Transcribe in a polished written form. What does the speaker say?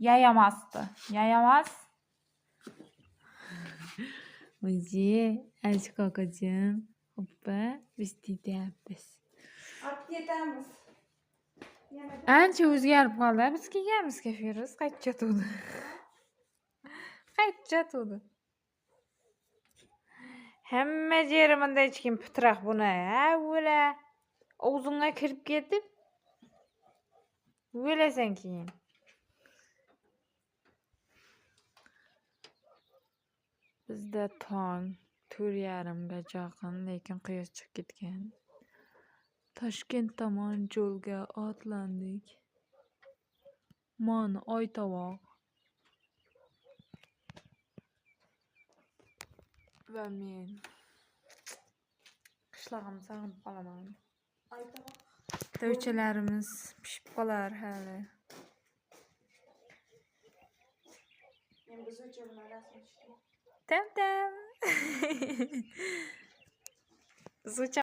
Yayamasdi. Yayamas. Oye, aşk kakacığım. Hoppa, biz deyapmiz. Ap yetamiz. Ancha o'zgarib qoldi. Biz kelganmiz Firuz. Qaytcha to'di. Qaytcha to'di. Hamma yerimda hech kim pitiraq buni. Ha, o'la. Og'zingga kirib ketib. O'lasan keyin. Bizda tong 4:30ga yaqin, lekin quyosh chiqib ketgan. Toshkent tomon yo'lga otlandik. Mana Oytovoq. Va men qishlog'imni sog'inib qolaman. Oytovoq. To'ychalarimiz pishib qolar hali. Men buzuchi bilan rasm chizdim. Tam. Zucha